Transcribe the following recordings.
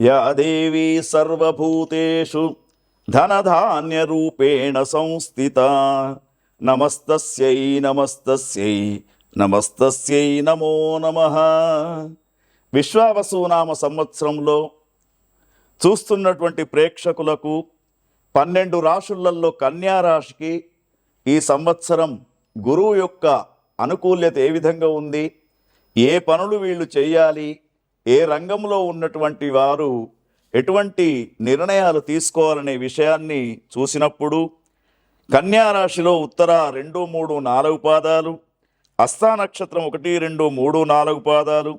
Yeah దేవీ సర్వభూతేషు ధనధాన్యరూపేణ సంస్థిత నమస్తస్యై నమస్తస్యై నమస్తస్యై నమో నమః. విశ్వావసునామ సంవత్సరంలో చూస్తున్నటువంటి ప్రేక్షకులకు 12 రాశులలో కన్యా రాశికి ఈ సంవత్సరం గురువు యొక్క అనుకూల్యత ఏ విధంగా ఉంది, ఏ పనులు వీళ్ళు చేయాలి, ఏ రంగంలో ఉన్నటువంటి వారు ఎటువంటి నిర్ణయాలు తీసుకోవాలనే విషయాన్ని చూసినప్పుడు కన్యా రాశిలో ఉత్తర 2, 3, 4 పాదాలు, హస్తా నక్షత్రం 1, 2, 3, 4 పాదాలు,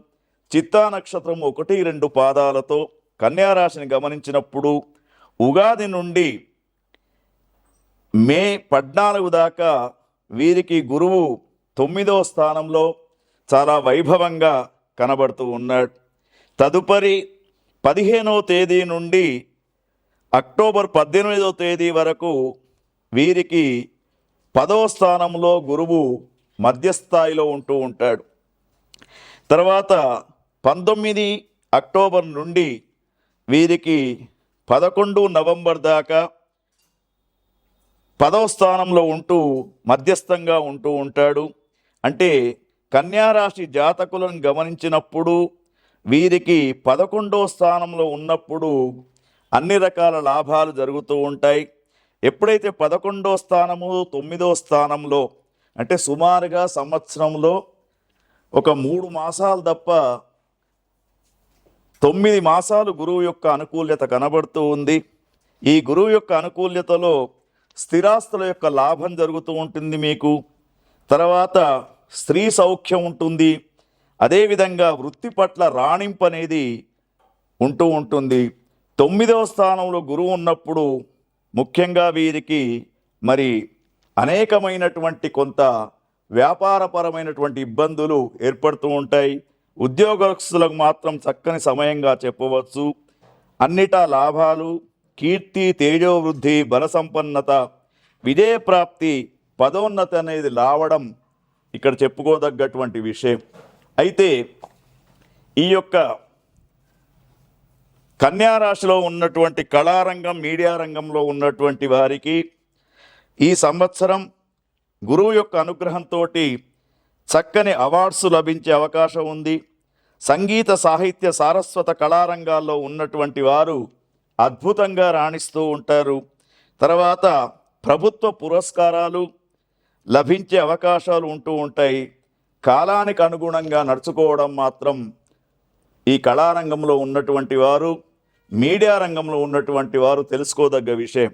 చిత్తా నక్షత్రం 1, 2 పాదాలతో కన్యా రాశిని గమనించినప్పుడు ఉగాది నుండి మే 14 దాకా వీరికి గురువు 9వ స్థానంలో చాలా వైభవంగా కనబడుతూ ఉన్నాడు. తదుపరి 15వ తేదీ నుండి అక్టోబర్ 18వ తేదీ వరకు వీరికి 10వ స్థానంలో గురువు మధ్యస్థాయిలో ఉంటూ ఉంటాడు. తర్వాత 19 అక్టోబర్ నుండి వీరికి 11 నవంబర్ దాకా 10వ స్థానంలో ఉంటూ మధ్యస్థంగా ఉంటూ ఉంటాడు. అంటే కన్యారాశి జాతకులను గమనించినప్పుడు వీరికి 11వ స్థానంలో ఉన్నప్పుడు అన్ని రకాల లాభాలు జరుగుతూ ఉంటాయి. ఎప్పుడైతే 11వ స్థానము 9వ స్థానంలో అంటే సుమారుగా సంవత్సరంలో ఒక 3 మాసాలు తప్ప 9 మాసాలు గురువు యొక్క అనుకూల్యత కనబడుతూ ఉంది. ఈ గురువు యొక్క అనుకూల్యతలో స్థిరాస్తుల యొక్క లాభం జరుగుతూ ఉంటుంది మీకు. తర్వాత స్త్రీ సౌఖ్యం ఉంటుంది. అదేవిధంగా వృత్తి పట్ల రాణింపు అనేది ఉంటూ ఉంటుంది. 9వ స్థానంలో గురువు ఉన్నప్పుడు ముఖ్యంగా వీరికి మరి అనేకమైనటువంటి కొంత వ్యాపారపరమైనటువంటి ఇబ్బందులు ఏర్పడుతూ ఉంటాయి. ఉద్యోగస్తులకు మాత్రం చక్కని సమయంగా చెప్పవచ్చు. అన్నిటా లాభాలు, కీర్తి, తేజోవృద్ధి, బల సంపన్నత, విజయప్రాప్తి, పదోన్నతి అనేది రావడం ఇక్కడ చెప్పుకోదగ్గటువంటి విషయం. అయితే ఈ యొక్క కన్యారాశిలో ఉన్నటువంటి కళారంగం, మీడియా రంగంలో ఉన్నటువంటి వారికి ఈ సంవత్సరం గురువు యొక్క అనుగ్రహంతో చక్కని అవార్డ్స్ లభించే అవకాశం ఉంది. సంగీత, సాహిత్య, సారస్వత కళారంగాల్లో ఉన్నటువంటి వారు అద్భుతంగా రాణిస్తూ ఉంటారు. తర్వాత ప్రభుత్వ పురస్కారాలు లభించే అవకాశాలు ఉంటూ ఉంటాయి. కాలానికి అనుగుణంగా నడుచుకోవడం మాత్రం ఈ కళారంగంలో ఉన్నటువంటి వారు, మీడియా రంగంలో ఉన్నటువంటి వారు తెలుసుకోదగ్గ విషయం.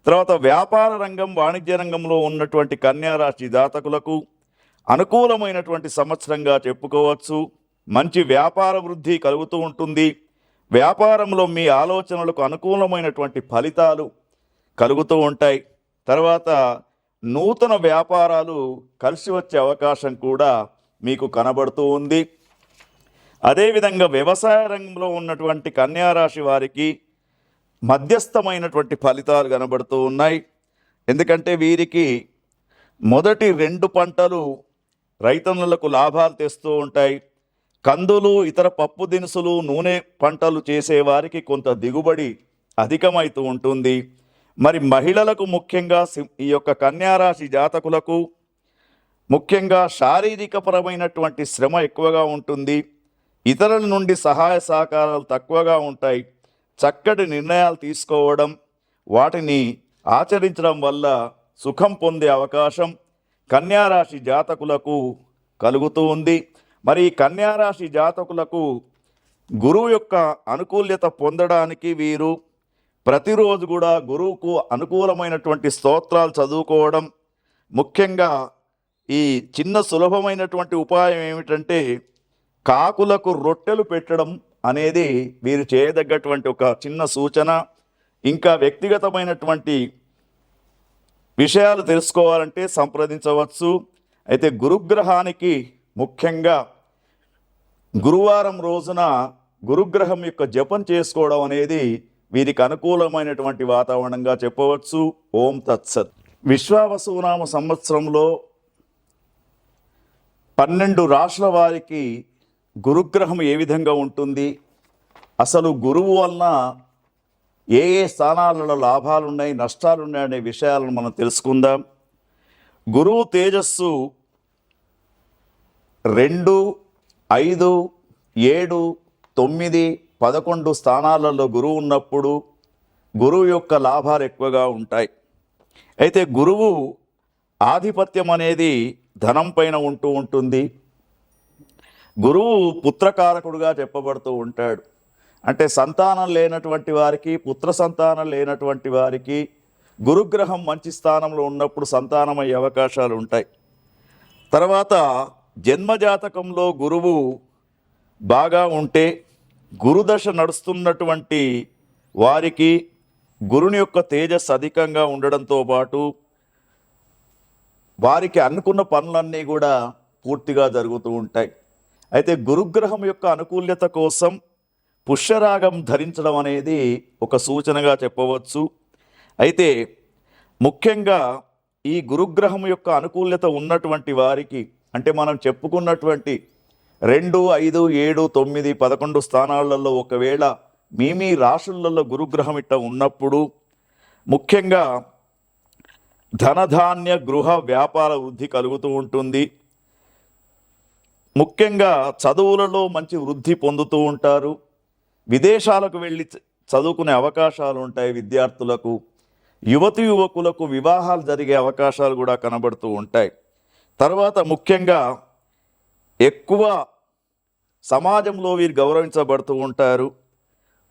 తర్వాత వ్యాపార రంగం, వాణిజ్య రంగంలో ఉన్నటువంటి కన్యారాశి జాతకులకు అనుకూలమైనటువంటి సంవత్సరంగా చెప్పుకోవచ్చు. మంచి వ్యాపార వృద్ధి కలుగుతూ ఉంటుంది. వ్యాపారంలో మీ ఆలోచనలకు అనుకూలమైనటువంటి ఫలితాలు కలుగుతూ ఉంటాయి. తర్వాత నూతన వ్యాపారాలు కలిసి వచ్చే అవకాశం కూడా మీకు కనబడుతూ ఉంది. అదేవిధంగా వ్యవసాయ రంగంలో ఉన్నటువంటి కన్యారాశి వారికి మధ్యస్థమైనటువంటి ఫలితాలు కనబడుతూ ఉన్నాయి. ఎందుకంటే వీరికి మొదటి 2 పంటలు రైతన్నులకు లాభాలు తెస్తూ ఉంటాయి. కందులు, ఇతర పప్పు దినుసులు, నూనె పంటలు చేసేవారికి కొంత దిగుబడి అధికమవుతూ ఉంటుంది. మరి మహిళలకు ముఖ్యంగా ఈ యొక్క కన్యారాశి జాతకులకు ముఖ్యంగా శారీరకపరమైనటువంటి శ్రమ ఎక్కువగా ఉంటుంది. ఇతరుల నుండి సహాయ సహకారాలు తక్కువగా ఉంటాయి. చక్కటి నిర్ణయాలు తీసుకోవడం, వాటిని ఆచరించడం వల్ల సుఖం పొందే అవకాశం కన్యారాశి జాతకులకు కలుగుతూ ఉంది. మరి ఈ కన్యారాశి జాతకులకు గురువు యొక్క అనుకూల్యత పొందడానికి వీరు ప్రతిరోజు కూడా గురువుకు అనుకూలమైనటువంటి స్తోత్రాలు చదువుకోవడం, ముఖ్యంగా ఈ చిన్న సులభమైనటువంటి ఉపాయం ఏమిటంటే కాకులకు రొట్టెలు పెట్టడం అనేది వీరు చేయదగ్గటువంటి ఒక చిన్న సూచన. ఇంకా వ్యక్తిగతమైనటువంటి విషయాలు తెలుసుకోవాలంటే సంప్రదించవచ్చు. అయితే గురుగ్రహానికి ముఖ్యంగా గురువారం రోజున గురుగ్రహం యొక్క జపం చేసుకోవడం అనేది వీరికి అనుకూలమైనటువంటి వాతావరణంగా చెప్పవచ్చు. ఓం తత్సత్. విశ్వావసునామ సంవత్సరంలో 12 రాశుల వారికి గురుగ్రహం ఏ విధంగా ఉంటుంది, అసలు గురువు వలన ఏ ఏ స్థానాలలో లాభాలు ఉన్నాయి, నష్టాలు ఉన్నాయి అనే విషయాలను మనం తెలుసుకుందాం. గురువు తేజస్సు 2, 5, 7, 9, 11 స్థానాలలో గురువు ఉన్నప్పుడు గురువు యొక్క లాభాలు ఎక్కువగా ఉంటాయి. అయితే గురువు ఆధిపత్యం అనేది ధనం పైన ఉంటూ ఉంటుంది. గురువు పుత్రకారకుడుగా చెప్పబడుతూ ఉంటాడు. అంటే సంతానం లేనటువంటి వారికి, పుత్ర సంతానం లేనటువంటి వారికి గురుగ్రహం మంచి స్థానంలో ఉన్నప్పుడు సంతానమయ్యే అవకాశాలు ఉంటాయి. తర్వాత జన్మజాతకంలో గురువు బాగా ఉంటే, గురుదశ నడుస్తున్నటువంటి వారికి గురుని యొక్క తేజస్సు అధికంగా ఉండడంతో పాటు వారికి అనుకున్న పనులన్నీ కూడా పూర్తిగా జరుగుతూ ఉంటాయి. అయితే గురుగ్రహం యొక్క అనుకూల్యత కోసం పుష్యరాగం ధరించడం అనేది ఒక సూచనగా చెప్పవచ్చు. అయితే ముఖ్యంగా ఈ గురుగ్రహం యొక్క అనుకూల్యత ఉన్నటువంటి వారికి, అంటే మనం చెప్పుకున్నటువంటి 2, 5, 7, 9, 11 స్థానాలలో ఒకవేళ మీ రాశులలో గురుగ్రహం ఇట్ట ఉన్నప్పుడు ముఖ్యంగా ధనధాన్య గృహ వ్యాపార వృద్ధి కలుగుతూ ఉంటుంది. ముఖ్యంగా చదువులలో మంచి వృద్ధి పొందుతూ ఉంటారు. విదేశాలకు వెళ్ళి చదువుకునే అవకాశాలు ఉంటాయి విద్యార్థులకు. యువతి యువకులకు వివాహాలు జరిగే అవకాశాలు కూడా కనబడుతూ ఉంటాయి. తర్వాత ముఖ్యంగా ఎక్కువ సమాజంలో వీరు గౌరవించబడుతూ ఉంటారు.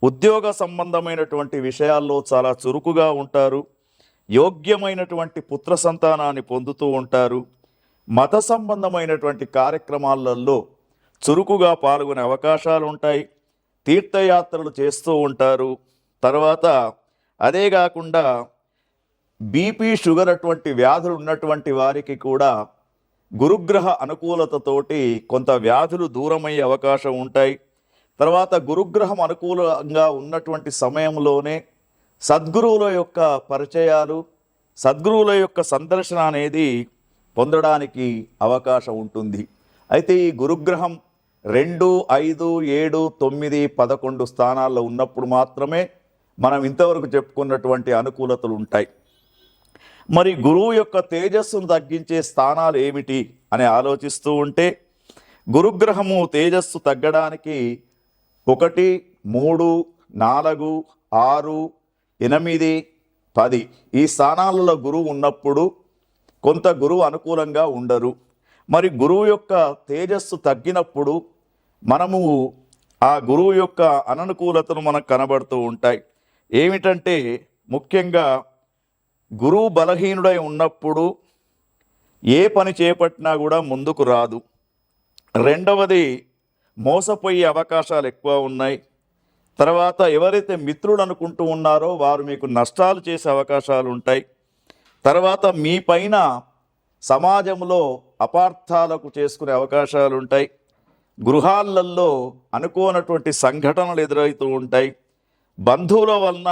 ఉద్యోగ సంబంధమైనటువంటి విషయాల్లో చాలా చురుకుగా ఉంటారు. యోగ్యమైనటువంటి పుత్ర సంతానాన్ని పొందుతూ ఉంటారు. మత సంబంధమైనటువంటి కార్యక్రమాలలో చురుకుగా పాల్గొనే అవకాశాలు ఉంటాయి. తీర్థయాత్రలు చేస్తూ ఉంటారు. తర్వాత అదే కాకుండా బీపీ, షుగర్ అటువంటి వ్యాధులు ఉన్నటువంటి వారికి కూడా గురుగ్రహ అనుకూలతతోటి కొంత వ్యాధులు దూరమయ్యే అవకాశం ఉంటాయి. తర్వాత గురుగ్రహం అనుకూలంగా ఉన్నటువంటి సమయంలోనే సద్గురువుల యొక్క పరిచయాలు, సద్గురువుల యొక్క సందర్శన అనేది పొందడానికి అవకాశం ఉంటుంది. అయితే ఈ గురుగ్రహం 2, 5, 7, 9, 11 స్థానాల్లో ఉన్నప్పుడు మాత్రమే మనం ఇంతవరకు చెప్పుకున్నటువంటి అనుకూలతలు ఉంటాయి. మరి గురువు యొక్క తేజస్సును తగ్గించే స్థానాలు ఏమిటి అని ఆలోచిస్తూ ఉంటే, గురుగ్రహము తేజస్సు తగ్గడానికి 1, 3, 4, 6, 8, 10 ఈ స్థానాలలో గురువు ఉన్నప్పుడు కొంత గురువు అనుకూలంగా ఉండరు. మరి గురువు యొక్క తేజస్సు తగ్గినప్పుడు మనము ఆ గురువు యొక్క అననుకూలతను మనకు కనబడుతూ ఉంటాయి. ఏమిటంటే ముఖ్యంగా గురువు బలహీనుడై ఉన్నప్పుడు ఏ పని చేపట్టినా కూడా ముందుకు రాదు. రెండవది, మోసపోయే అవకాశాలు ఎక్కువ ఉన్నాయి. తర్వాత ఎవరైతే మిత్రులు అనుకుంటూ ఉన్నారో వారు మీకు నష్టాలు చేసే అవకాశాలు ఉంటాయి. తర్వాత మీ పైన సమాజంలో అపార్థాలకు చేసుకునే అవకాశాలు ఉంటాయి. గృహాలలో అనుకోనటువంటి సంఘటనలు ఎదురవుతూ ఉంటాయి. బంధువుల వలన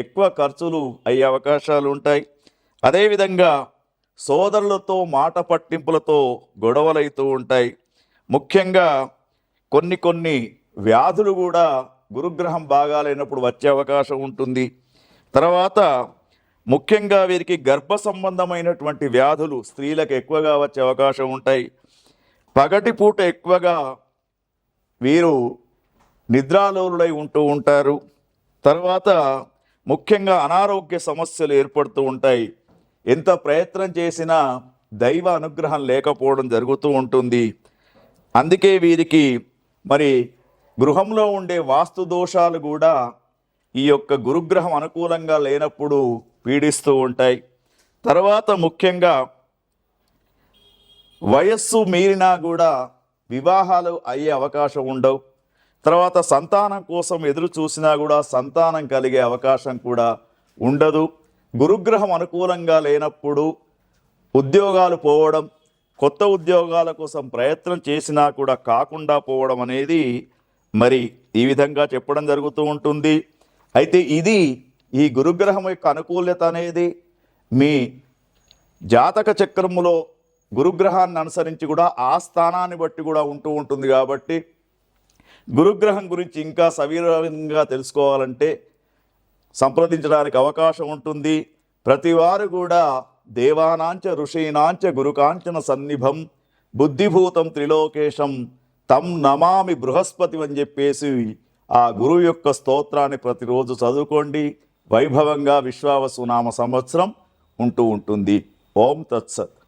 ఎక్కువ ఖర్చులు అయ్యే అవకాశాలు ఉంటాయి. అదేవిధంగా సోదరులతో మాట పట్టింపులతో గొడవలవుతూ ఉంటాయి. ముఖ్యంగా కొన్ని వ్యాధులు కూడా గురుగ్రహం బాగాలేనప్పుడు వచ్చే అవకాశం ఉంటుంది. తర్వాత ముఖ్యంగా వీరికి గర్భ సంబంధమైనటువంటి వ్యాధులు స్త్రీలకు ఎక్కువగా వచ్చే అవకాశం ఉంటాయి. పగటిపూట ఎక్కువగా వీరు నిద్రాలోలుడై ఉంటూ ఉంటారు. తర్వాత ముఖ్యంగా అనారోగ్య సమస్యలు ఏర్పడుతూ ఉంటాయి. ఎంత ప్రయత్నం చేసినా దైవ అనుగ్రహం లేకపోవడం జరుగుతూ ఉంటుంది. అందుకే వీరికి మరి గృహంలో ఉండే వాస్తు దోషాలు కూడా ఈ యొక్క గురుగ్రహం అనుకూలంగా లేనప్పుడు పీడిస్తూ ఉంటాయి. తర్వాత ముఖ్యంగా వయస్సు మీరినా కూడా వివాహాలు అయ్యే అవకాశం ఉండవు. తర్వాత సంతానం కోసం ఎదురు చూసినా కూడా సంతానం కలిగే అవకాశం కూడా ఉండదు. గురుగ్రహం అనుకూలంగా లేనప్పుడు ఉద్యోగాలు పోవడం, కొత్త ఉద్యోగాల కోసం ప్రయత్నం చేసినా కూడా కాకుండా పోవడం అనేది మరి ఈ విధంగా చెప్పడం జరుగుతూ ఉంటుంది. అయితే ఇది ఈ గురుగ్రహం యొక్క అనుకూలత అనేది మీ జాతక చక్రములో గురుగ్రహాన్ని అనుసరించి కూడా ఆ స్థానాన్ని బట్టి కూడా ఉంటూ ఉంటుంది. కాబట్టి గురుగ్రహం గురించి ఇంకా సవివరంగా తెలుసుకోవాలంటే సంప్రదించడానికి అవకాశం ఉంటుంది. ప్రతివారు కూడా దేవానాంచ ఋషీనాంచ గురుకాంచన సన్నిభం బుద్ధిభూతం త్రిలోకేశం తం నమామి బృహస్పతి అని చెప్పేసి ఆ గురువు యొక్క స్తోత్రాన్ని ప్రతిరోజు చదువుకోండి. వైభవంగా విశ్వావసు నామ సంవత్సరం ఉంటూ ఉంటుంది. ఓం తత్సత్.